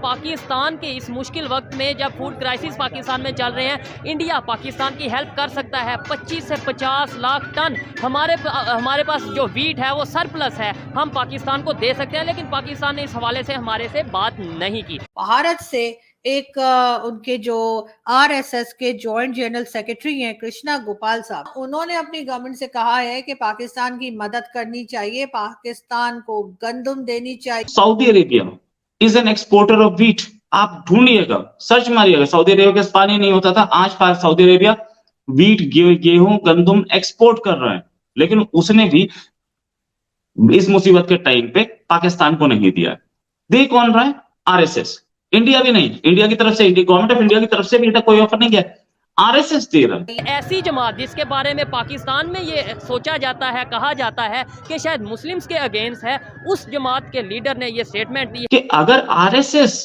पाकिस्तान के इस मुश्किल वक्त में जब फूड क्राइसिस पाकिस्तान में चल रहे हैं, इंडिया पाकिस्तान की हेल्प कर सकता है। 25 से 50 लाख टन हमारे पास जो वीट है वो सरप्लस है, हम पाकिस्तान को दे सकते हैं, लेकिन पाकिस्तान ने इस हवाले से हमारे से बात नहीं की। भारत से एक उनके जो आरएसएस के जॉइंट जनरल सेक्रेटरी हैं कृष्णा गोपाल साहब, उन्होंने अपनी गवर्नमेंट से कहा है कि पाकिस्तान की मदद करनी चाहिए, पाकिस्तान को गंदम देनी चाहिए। Saudi Arabia is an exporter of wheat. आप ढूंढिएगा, सर्च मारिएगा, सऊदी अरेबिया के पास पानी नहीं होता था, आज सऊदी अरेबिया व्हीट, गेहूं, गंदम एक्सपोर्ट कर रहा है, लेकिन उसने भी इस मुसीबत के टाइम पे पाकिस्तान को नहीं दिया। दे कौन रहा है? आरएसएस। इंडिया भी नहीं, इंडिया की तरफ से, गवर्नमेंट ऑफ इंडिया की तरफ से भी कोई ऑफर नहीं गया, आरएसएस दे रहा है। ऐसी जमात जिसके बारे में पाकिस्तान में ये सोचा जाता है, कहा जाता है कि शायद मुस्लिम्स के अगेंस्ट है, उस जमात के लीडर ने ये स्टेटमेंट दी कि अगर आरएसएस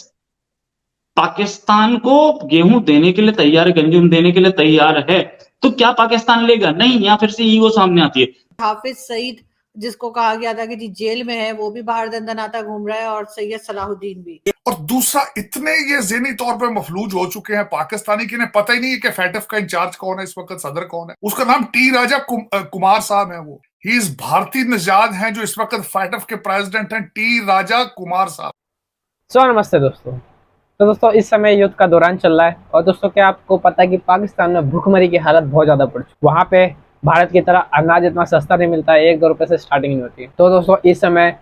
पाकिस्तान को गेहूं देने के लिए तैयार है, गंदम देने के लिए तैयार है, तो क्या पाकिस्तान लेगा? नहीं। या फिर से ईगो सामने आती है। हाफिज सईद, जिसको कहा गया था कि जी जेल में है, वो भी बाहर दंदनाता घूम रहा है, और सैयद सलाहुद्दीन भी। और दूसरा, इतने ये ज़हनी तौर पे मफलूज हो चुके हैं पाकिस्तानी कि इन्हें पता ही नहीं है कि फैटफ का इंचार्ज कौन है, इस वक्त सदर कौन है। उसका नाम टी राजा कुमार साहब है। वो ही इज भारतीय निजाद हैं जो इस वक्त फैटफ के प्रेसिडेंट हैं, टी राजा कुमार साहब। नमस्ते दोस्तों। तो दोस्तों, इस समय युद्ध का दौरान चल रहा है, और दोस्तों क्या आपको पता है कि पाकिस्तान में भूखमरी की हालत बहुत ज्यादा बढ़ चुकी है। वहाँ पे भारत की तरह अनाज इतना सस्ता नहीं मिलता है, 1-2 रुपए से स्टार्टिंग नहीं होती है। तो दोस्तों इस समय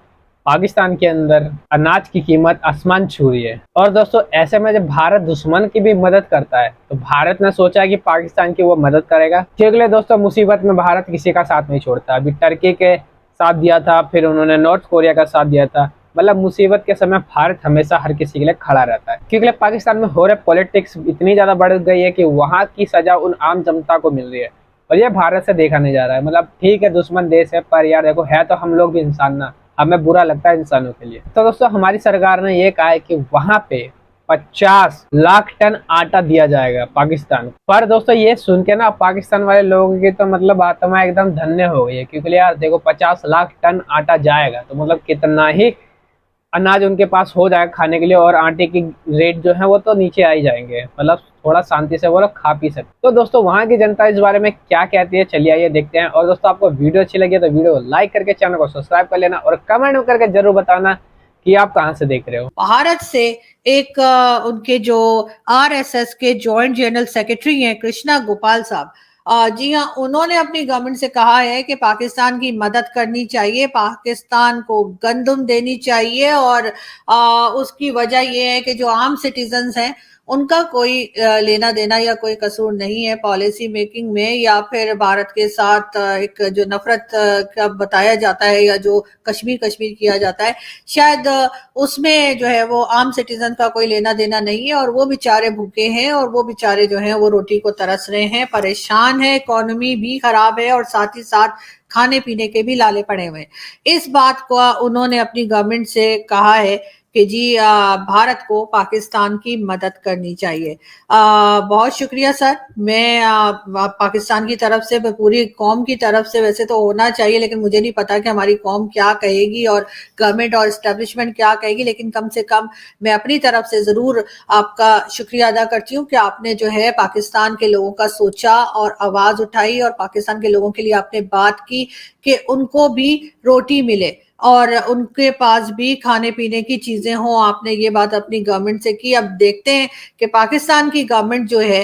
पाकिस्तान के अंदर अनाज की कीमत आसमान छू रही है। और दोस्तों ऐसे में जब भारत दुश्मन की भी मदद करता है, तो भारत ने सोचा है कि पाकिस्तान की वो मदद करेगा, क्योंकि दोस्तों मुसीबत में भारत किसी का साथ नहीं छोड़ता। अभी टर्की के साथ दिया था, फिर उन्होंने नॉर्थ कोरिया का साथ दिया था। मतलब मुसीबत के समय भारत हमेशा हर किसी के लिए खड़ा रहता है, क्योंकि पाकिस्तान में हो रहे पॉलिटिक्स इतनी ज्यादा बढ़ गई है कि वहाँ की सजा उन आम जनता को मिल रही है, और ये भारत से देखा नहीं जा रहा है। मतलब ठीक है, दुश्मन देश है, पर यार देखो, है तो हम लोग भी इंसान ना, हमें बुरा लगता है इंसानों के लिए। तो दोस्तों हमारी सरकार ने ये कहा है कि वहाँ पे 50 लाख टन आटा दिया जाएगा पाकिस्तान। पर दोस्तों ये सुन के ना पाकिस्तान वाले लोगों की तो मतलब आत्मा एकदम धन्य हो गई है, क्योंकि यार देखो 50 लाख टन आटा जाएगा तो मतलब कितना ही अनाज उनके पास हो जाएगा खाने के लिए, और आटे की रेट जो है वो तो नीचे आ ही जाएंगे। मतलब थोड़ा शांति से वो लोग खा पी सकते। तो दोस्तों वहाँ की जनता इस बारे में क्या कहती है, चलिए आइए देखते हैं। और दोस्तों आपको वीडियो अच्छी लगी तो वीडियो को लाइक करके चैनल को सब्सक्राइब कर लेना, और कमेंट करके जरूर बताना कि आप कहाँ से देख रहे हो। भारत से एक उनके जो आरएसएस के जॉइंट जनरल सेक्रेटरी हैं कृष्णा गोपाल साहब, जी हाँ, उन्होंने अपनी गवर्नमेंट से कहा है कि पाकिस्तान की मदद करनी चाहिए, पाकिस्तान को गंदम देनी चाहिए, और उसकी वजह ये है कि जो आम सिटीजन्स हैं उनका कोई लेना देना या कोई कसूर नहीं है पॉलिसी मेकिंग में, या फिर भारत के साथ एक जो नफरत का बताया जाता है, या जो कश्मीर किया जाता है, शायद उसमें जो है वो आम सिटीजन का कोई लेना देना नहीं है। और वो बेचारे भूखे हैं, और वो बेचारे जो हैं वो रोटी को तरस रहे हैं, परेशान है, इकोनॉमी भी खराब है, और साथ ही साथ खाने पीने के भी लाले पड़े हुए हैं। इस बात को उन्होंने अपनी गवर्नमेंट से कहा है कि जी भारत को पाकिस्तान की मदद करनी चाहिए। बहुत शुक्रिया सर। मैं पाकिस्तान की तरफ से, पूरी कौम की तरफ से, वैसे तो होना चाहिए, लेकिन मुझे नहीं पता कि हमारी कौम क्या कहेगी और गवर्नमेंट और एस्टेब्लिशमेंट क्या कहेगी, लेकिन कम से कम मैं अपनी तरफ से जरूर आपका शुक्रिया अदा करती हूँ कि आपने जो है पाकिस्तान के लोगों का सोचा और आवाज उठाई, और पाकिस्तान के लोगों के लिए आपने बात की कि उनको भी रोटी मिले और उनके पास भी खाने पीने की चीजें हों। आपने ये बात अपनी गवर्नमेंट से की। अब देखते हैं कि पाकिस्तान की गवर्नमेंट जो है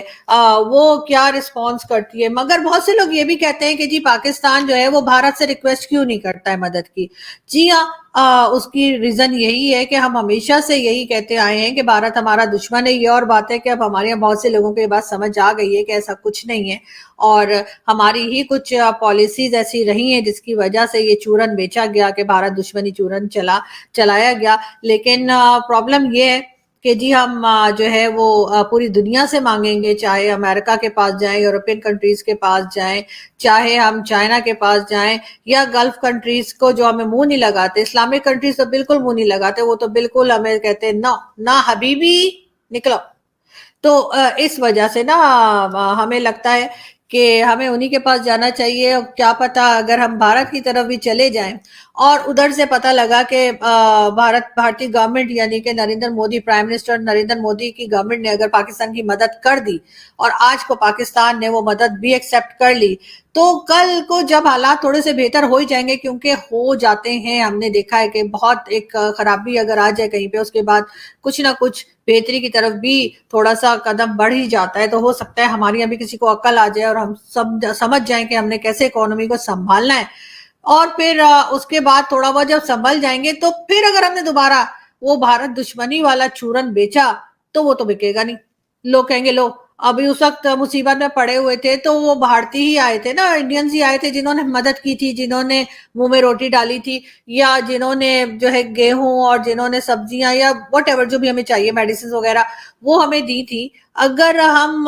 वो क्या रिस्पांस करती है। मगर बहुत से लोग ये भी कहते हैं कि जी पाकिस्तान जो है वो भारत से रिक्वेस्ट क्यों नहीं करता है मदद की। जी हाँ, उसकी रीजन यही है कि हम हमेशा से यही कहते आए हैं कि भारत हमारा दुश्मन है। ये और बात है कि अब हमारे यहाँ बहुत से लोगों को ये बात समझ आ गई है कि ऐसा कुछ नहीं है, और हमारी ही कुछ पॉलिसीज ऐसी रही हैं जिसकी वजह से ये चूरन बेचा गया कि भारत दुश्मनी चूरन चलाया गया। लेकिन प्रॉब्लम ये है कि जी हम जो है वो पूरी दुनिया से मांगेंगे, चाहे अमेरिका के पास जाएं, यूरोपियन कंट्रीज के पास जाएं, चाहे हम चाइना के पास जाएं, या गल्फ कंट्रीज को जो हमें मुंह नहीं लगाते। इस्लामिक कंट्रीज तो बिल्कुल मुंह नहीं लगाते, वो तो बिल्कुल हमें कहते हैं नो ना हबीबी निकलो। तो इस वजह से ना हमें लगता है कि हमें उन्हीं के पास जाना चाहिए। और क्या पता अगर हम भारत की तरफ भी चले जाएं और उधर से पता लगा कि भारतीय गवर्नमेंट यानी कि नरेंद्र मोदी, प्राइम मिनिस्टर नरेंद्र मोदी की गवर्नमेंट ने अगर पाकिस्तान की मदद कर दी और आज को पाकिस्तान ने वो मदद भी एक्सेप्ट कर ली, तो कल को जब हालात थोड़े से बेहतर हो ही जाएंगे, क्योंकि हो जाते हैं, हमने देखा है कि बहुत एक खराबी अगर आ जाए कहीं पे, उसके बाद कुछ ना कुछ बेहतरी की तरफ भी थोड़ा सा कदम बढ़ ही जाता है। तो हो सकता है हमारी अभी किसी को अकल आ जाए और हम समझ जाएं कि हमने कैसे इकोनॉमी को संभालना है, और फिर उसके बाद थोड़ा बहुत जब संभल जाएंगे तो फिर अगर हमने दोबारा वो भारत दुश्मनी वाला चूरन बेचा तो वो तो बिकेगा नहीं। लोग कहेंगे लो अभी उस वक्त मुसीबत में पड़े हुए थे तो वो भारतीय ही आए थे ना, इंडियंस ही आए थे जिन्होंने मदद की थी, जिन्होंने मुंह में रोटी डाली थी, या जिन्होंने जो है गेहूं और जिन्होंने सब्जियां या व्हाटएवर जो भी हमें चाहिए मेडिसिन वगैरह वो हमें दी थी। अगर हम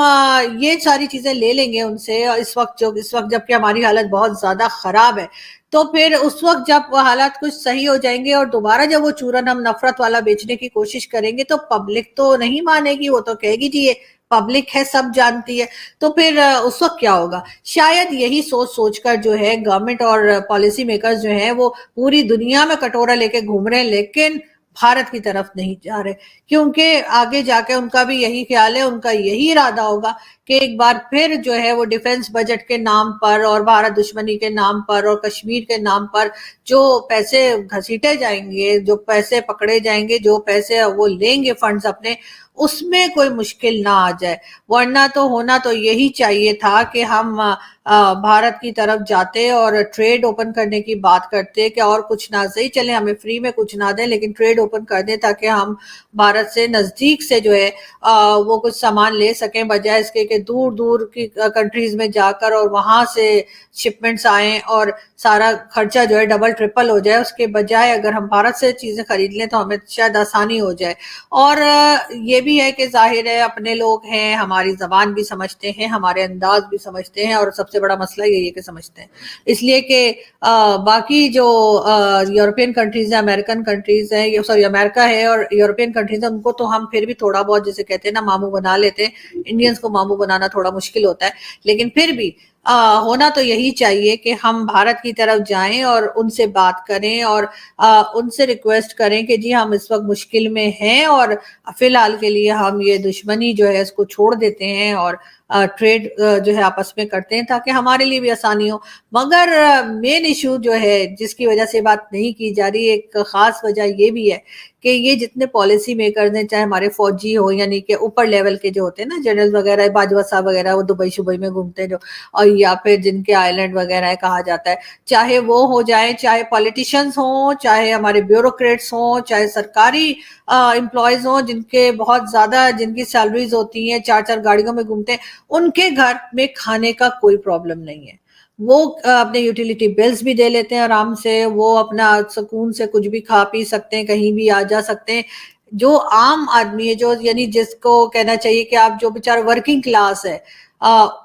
ये सारी चीजें ले लेंगे उनसे इस वक्त जबकि हमारी हालत बहुत ज्यादा खराब है, तो फिर उस वक्त जब हालात कुछ सही हो जाएंगे और दोबारा जब वो चूरन हम नफरत वाला बेचने की कोशिश करेंगे तो पब्लिक तो नहीं मानेगी, वो तो कहेगी जी ये पब्लिक है, सब जानती है। तो फिर उस वक्त क्या होगा? शायद यही सोचकर जो है गवर्नमेंट और पॉलिसी मेकर्स जो है वो पूरी दुनिया में कटोरा लेके घूम रहे हैं, लेकिन भारत की तरफ नहीं जा रहे, क्योंकि आगे जाके उनका भी यही ख्याल है, उनका यही इरादा होगा कि एक बार फिर जो है वो डिफेंस बजट के नाम पर और भारत दुश्मनी के नाम पर और कश्मीर के नाम पर जो पैसे घसीटे जाएंगे, जो पैसे पकड़े जाएंगे, जो पैसे वो लेंगे फंड्स अपने, उसमें कोई मुश्किल ना आ जाए। वरना तो होना तो यही चाहिए था कि हम भारत की तरफ जाते और ट्रेड ओपन करने की बात करते कि और कुछ ना सही चले, हमें फ्री में कुछ ना दें लेकिन ट्रेड ओपन कर दें ताकि हम भारत से नजदीक से जो है वो कुछ सामान ले सकें, बजाय इसके कि दूर दूर की कंट्रीज में जाकर और वहां से शिपमेंट्स आए और सारा खर्चा जो है डबल ट्रिपल हो जाए। उसके बजाय अगर हम भारत से चीजें खरीद लें तो हमें शायद आसानी हो जाए। और ये भी है कि जाहिर है अपने लोग हैं, हमारी जबान भी समझते हैं, हमारे अंदाज भी समझते हैं, और सबसे बड़ा मसला यही है कि समझते हैं, इसलिए कि बाकी जो यूरोपियन कंट्रीज है, अमेरिकन कंट्रीज है, सॉरी अमेरिका है और यूरोपियन कंट्रीज है, उनको तो हम फिर भी थोड़ा बहुत जैसे कहते हैं ना मामू बना लेते हैं। इंडियंस को मामू बनाना थोड़ा मुश्किल होता है, लेकिन फिर भी होना तो यही चाहिए कि हम भारत की तरफ जाएं और उनसे बात करें और उनसे रिक्वेस्ट करें कि जी हम इस वक्त मुश्किल में हैं और फिलहाल के लिए हम ये दुश्मनी जो है इसको छोड़ देते हैं और ट्रेड जो है आपस में करते हैं ताकि हमारे लिए भी आसानी हो। मगर मेन इशू जो है जिसकी वजह से बात नहीं की जा रही, एक खास वजह ये भी है कि ये जितने पॉलिसी मेकर हैं, चाहे हमारे फौजी हो यानी कि ऊपर लेवल के जो होते हैं ना, जनरल वगैरह, बाजवा साहब वगैरह, वो दुबई शुबई में घूमते हैं जो, और या फिर जिनके आइलैंड वगैरह है कहा जाता है, चाहे वो हो जाए, चाहे पॉलिटिशियंस हों, चाहे हमारे ब्यूरोक्रेट्स हों, चाहे सरकारी एम्प्लॉयज हों जिनके बहुत ज्यादा जिनकी सैलरीज होती हैं, 4-4 गाड़ियों में घूमते हैं, उनके घर में खाने का कोई प्रॉब्लम नहीं है। वो अपने यूटिलिटी बिल्स भी दे लेते हैं आराम से, वो अपना सुकून से कुछ भी खा पी सकते हैं, कहीं भी आ जा सकते हैं। जो आम आदमी है, जो यानी जिसको कहना चाहिए कि आप जो बेचारा वर्किंग क्लास है,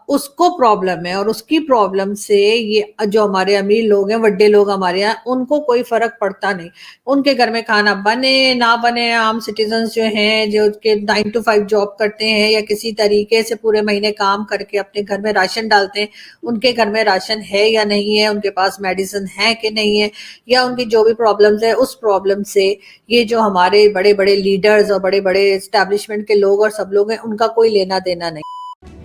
उसको प्रॉब्लम है, और उसकी प्रॉब्लम से ये जो हमारे अमीर लोग हैं, बड़े लोग हमारे यहाँ, उनको कोई फर्क पड़ता नहीं। उनके घर में खाना बने ना बने, आम सिटीजन्स जो हैं जो के 9 to 5 जॉब करते हैं या किसी तरीके से पूरे महीने काम करके अपने घर में राशन डालते हैं, उनके घर में राशन है या नहीं है, उनके पास मेडिसिन है कि नहीं है, या उनकी जो भी प्रॉब्लम्स है उस प्रॉब्लम से ये जो हमारे बड़े बड़े लीडर्स और बड़े बड़े एस्टेब्लिशमेंट के लोग और सब लोग हैं, उनका कोई लेना देना नहीं।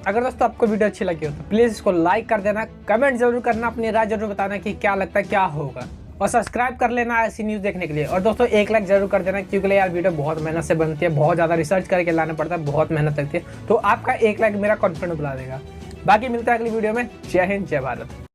अगर दोस्तों आपको वीडियो अच्छी लगी हो तो प्लीज़ इसको लाइक कर देना, कमेंट जरूर करना, अपनी राय जरूर बताना कि क्या लगता है क्या होगा, और सब्सक्राइब कर लेना ऐसी न्यूज़ देखने के लिए। और दोस्तों 1 लाइक जरूर कर देना, क्योंकि यार वीडियो बहुत मेहनत से बनती है, बहुत ज़्यादा रिसर्च करके लाना पड़ता है, बहुत मेहनत लगती है, तो आपका 1 लाइक मेरा कॉन्फिडेंस बढ़ा देगा। बाकी मिलता है अगली वीडियो में। जय हिंद, जय भारत।